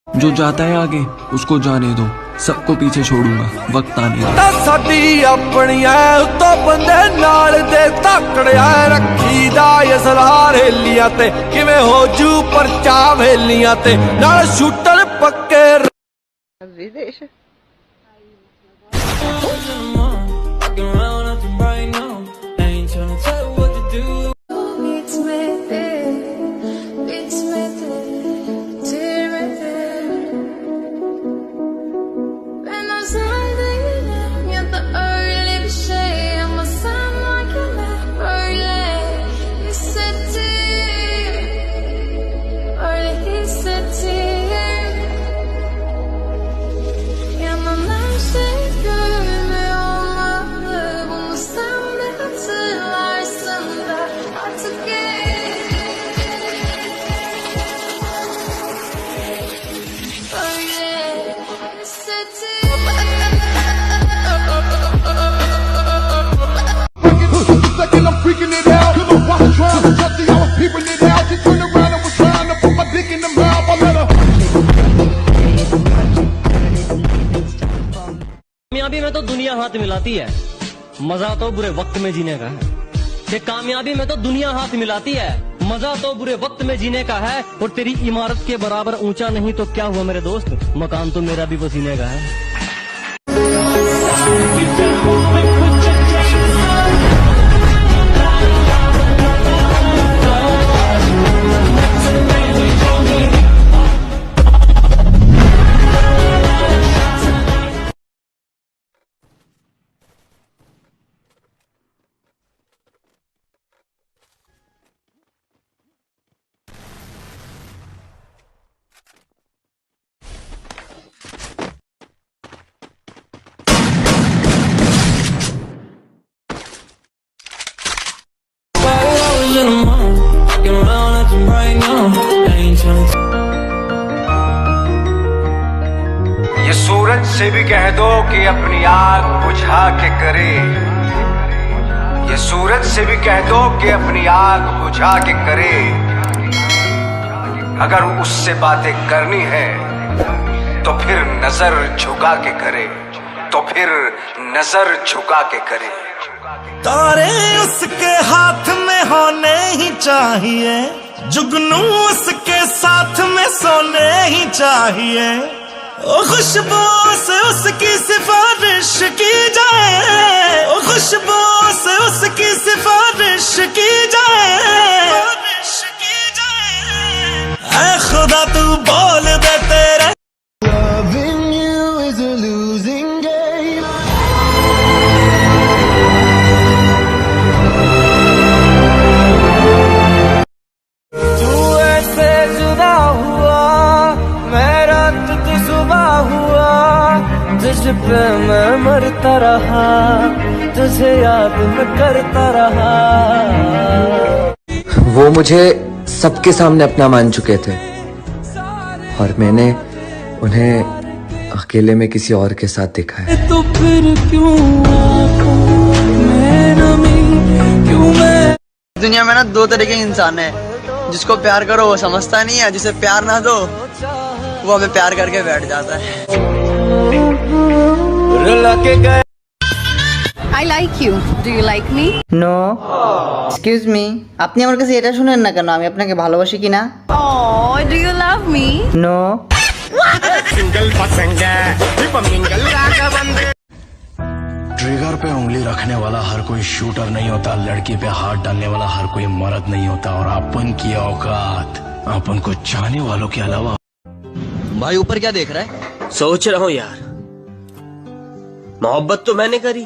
जो जाता है आगे उसको जाने दो, सबको पीछे छोड़ूंगा वक्त आने दो। साडी अपनिया तो बंदे नाल दे तकड़िया रखी दा असलार हेलियां ते किवें हो जू परचा वेलियां ते नाल शूटर पक्के विदेश कामयाबी में तो दुनिया हाथ मिलाती है, मजा तो बुरे वक्त में जीने का है। कि कामयाबी में तो दुनिया हाथ मिलाती है, मजा तो बुरे वक्त में जीने का है। और तेरी इमारत के बराबर ऊंचा नहीं तो क्या हुआ मेरे दोस्त, मकान तो मेरा भी पसीने का है। ये सूरज से भी कह दो कि अपनी आग बुझा के करे, ये सूरज से भी कह दो कि अपनी आग बुझा के करे। अगर उससे बातें करनी है तो फिर नजर झुका के करे, तो फिर नजर झुका के करे। तारे उसके हाथ में होने ही चाहिए, जुगनू उसके साथ में सोने ही चाहिए। ओ खुशबू से उसकी सिफारिश की जाए, ओ खुशबू से उसकी सिफारिश की जाए। ऐ खुदा तू बोल दे तेरे पे मैं मरता रहा, तुझे याद मैं करता रहा। वो मुझे सबके सामने अपना मान चुके थे और मैंने उन्हें अकेले में किसी और के साथ देखा है। तो फिर क्यों मैं दुनिया में ना दो तरह के इंसान है, जिसको प्यार करो वो समझता नहीं है, जिसे प्यार ना दो वो हमें प्यार करके बैठ जाता है। I like you. Do you like me? No. Excuse me. আপনি আমার কাছে এটা শুনেন না কেন, আমি আপনাকে ভালোবাসি কিনা? Oh, do you love me? No. Trigger पे उंगली रखने वाला हर कोई शूटर नहीं होता, लड़की पे हाथ डालने वाला हर कोई मर्द नहीं होता। और अपन की औकात अपन को चाहने वालों के अलावा। भाई ऊपर क्या देख रहा है? सोच रहा हूँ यार, मोहब्बत तो मैंने करी,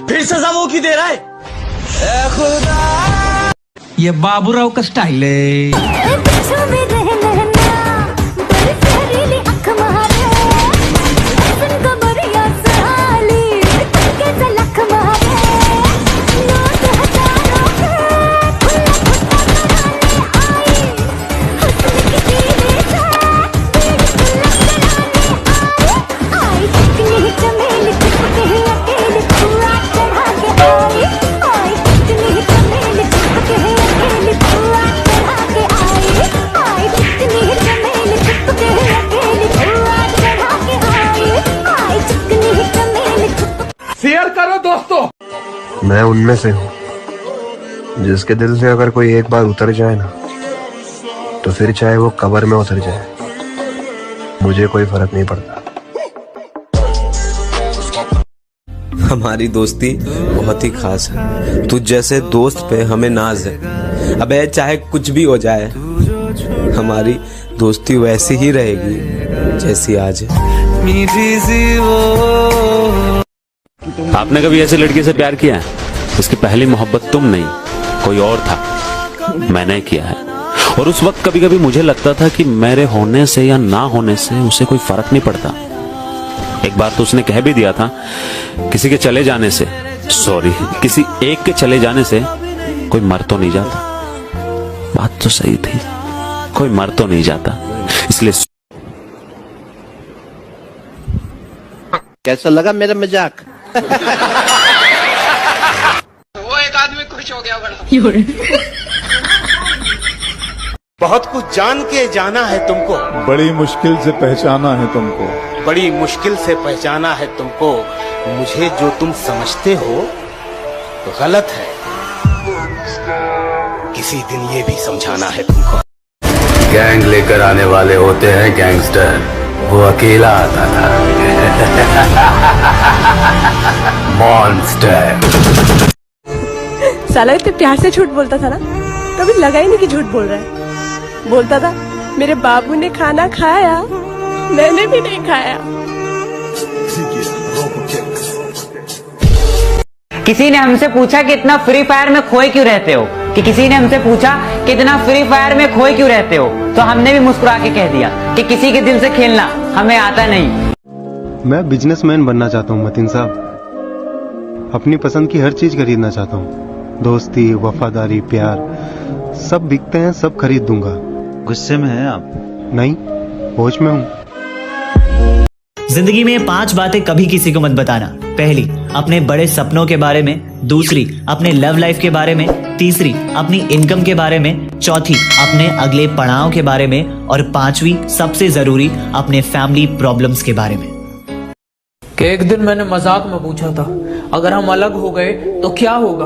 फिर सजा वो की दे रहा है? ये बाबूराव का स्टाइल है। मैं उनमें से हूँ जिसके दिल से अगर कोई एक बार उतर जाए ना, तो फिर चाहे वो कब्र में उतर जाए, मुझे कोई फर्क नहीं पड़ता। हमारी दोस्ती बहुत ही खास है। तुझ जैसे दोस्त पे हमें नाज है। अबे चाहे कुछ भी हो जाए, हमारी दोस्ती वैसी ही रहेगी जैसी आज है। आपने कभी ऐसे लड़की से प्यार किया है? उसकी पहली मोहब्बत तुम नहीं, कोई और था। मैंने किया है। और उस वक्त कभी कभी मुझे लगता था कि मेरे होने से या ना होने से उसे कोई फर्क नहीं पड़ता। एक बार तो उसने कह भी दिया था, किसी के चले जाने से, सॉरी, किसी एक के चले जाने से कोई मर तो नहीं जाता। बात तो सही थी, कोई मर तो नहीं जाता। इसलिए कैसा लगा मेरा मजाक? वो एक आदमी खुश हो गया बड़ा। बहुत कुछ जान के जाना है तुमको, बड़ी मुश्किल से पहचाना है तुमको, बड़ी मुश्किल से पहचाना है तुमको। मुझे जो तुम समझते हो तो गलत है। किसी दिन ये भी समझाना है तुमको। गैंग लेकर आने वाले होते हैं गैंगस्टर, वो अकेला आता था। मॉन्स्टर। साला इतने प्यार से झूठ बोलता था ना, कभी लगा ही नहीं कि झूठ बोल रहा है। बोलता था मेरे बाबू ने खाना खाया, मैंने भी नहीं खाया। किसी ने हमसे पूछा कि इतना फ्री फायर में खोए क्यों रहते हो, कि किसी ने हमसे पूछा कि इतना फ्री फायर में खोए क्यों रहते हो, तो हमने भी मुस्कुरा के कह दिया कि किसी के दिल से खेलना हमें आता नहीं। मैं बिजनेसमैन बनना चाहता हूँ मतीन साहब। अपनी पसंद की हर चीज खरीदना चाहता हूँ। दोस्ती, वफादारी, प्यार सब बिकते हैं, सब खरीद दूंगा। गुस्से में हैं आप? नहीं, होश में हूँ। जिंदगी में 5 बातें कभी किसी को मत बताना। पहली, अपने बड़े सपनों के बारे में। दूसरी, अपने लव लाइफ के बारे में। तीसरी, अपनी इनकम के बारे में। चौथी, अपने अगले पड़ाव के बारे में। और 5वीं, सबसे जरूरी, अपने फैमिली प्रॉब्लम्स के बारे में। एक दिन मैंने मजाक में पूछा था, अगर हम अलग हो गए तो क्या होगा?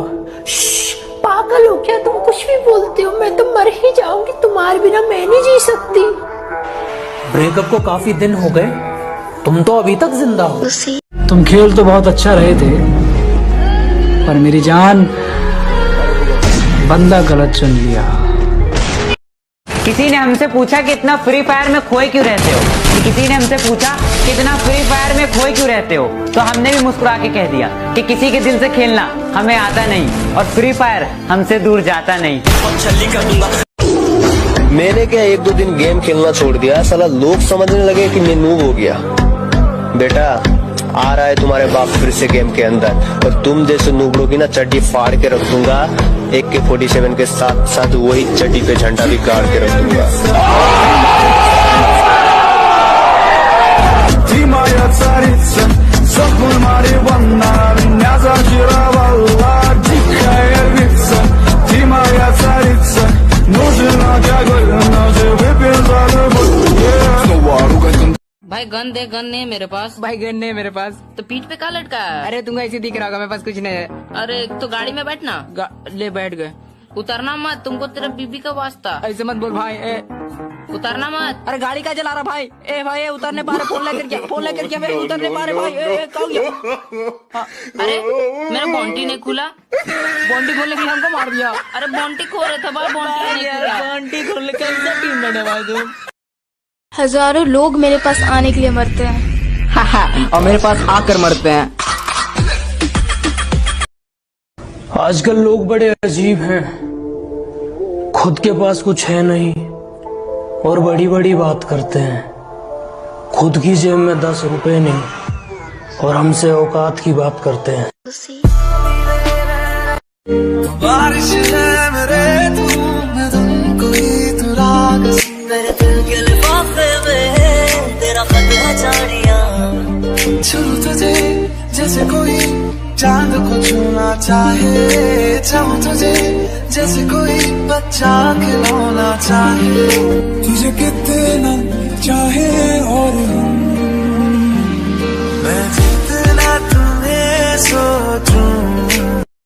पागल हो क्या तुम? कुछ भी बोलते हो। मैं तो मर ही जाऊंगी, तुम्हारे बिना मैं नहीं जी सकती। ब्रेकअप को काफी दिन हो गए, तुम तो अभी तक जिंदा हो। तुम खेल तो बहुत अच्छा रहे थे, पर मेरी जान, बंदा गलत चुन लिया। किसी ने हमसे पूछा कि इतना फ्री फायर में खोए क्यों रहते हो, कि किसी ने हमसे पूछा कि इतना फ्री फायर में खोए क्यों रहते हो, तो हमने भी मुस्कुरा के कह दिया कि किसी के दिल से खेलना हमें आता नहीं, और फ्री फायर हमसे दूर जाता नहीं। मैंने क्या 1-2 दिन गेम खेलना छोड़ दिया, साला लोग समझने लगे कि मैं नूब हो गया। बेटा, आ रहा है तुम्हारे बाप फिर से गेम के अंदर, और तुम जैसे नूबड़ों की ना चड्डी फाड़ के रख दूंगा। AK-47 के साथ साथ वही चड्डी पे झंडा भी गाड़ के रख दूंगा। भाई गन दे। गन नहीं है मेरे पास। भाई गन नहीं है मेरे पास। तो पीठ पे क्या लटका है? अरे तुमको ऐसे दिख रहा होगा, मेरे पास कुछ नहीं है। अरे तो गाड़ी में बैठना। ले बैठ गए। उतरना मत, तुमको तेरे बीबी का वास्ता। ऐसे मत बोल भाई। उतरना मत। अरे गाड़ी का चला रहा भाई। भाई उतरने पा रहे, फोन लेकर क्या? फोन लेकर क्या? मेरे उतरने पा रहे भाई। कहाँ गया? अरे मेरा बॉन्टी नहीं खुला। बॉन्टी खोलने के लिए हमको मार दिया। अरे बॉन्टी खो रहे थे भाई, बॉन्टी नहीं खुला। बॉन्टी खोलने कैसा टीम बने भाई तुम? हजारों लोग मेरे पास आने के लिए मरते हैं और मेरे पास आकर मरते हैं। आजकल लोग बड़े अजीब हैं, खुद के पास कुछ है नहीं और बड़ी बड़ी बात करते हैं। खुद की जेब में 10 रुपए नहीं और हमसे औकात की बात करते हैं। बारिश है मेरे तुमको ही तू राग, मेरे दिल के लिफाफे में तेरा खत है जानिया। छू तुझे जैसे कोई चांद को छूना चाहे, चाहूं तुझे जैसे कोई बच्चा खिलौना चाहे। तुझे कितना चाहे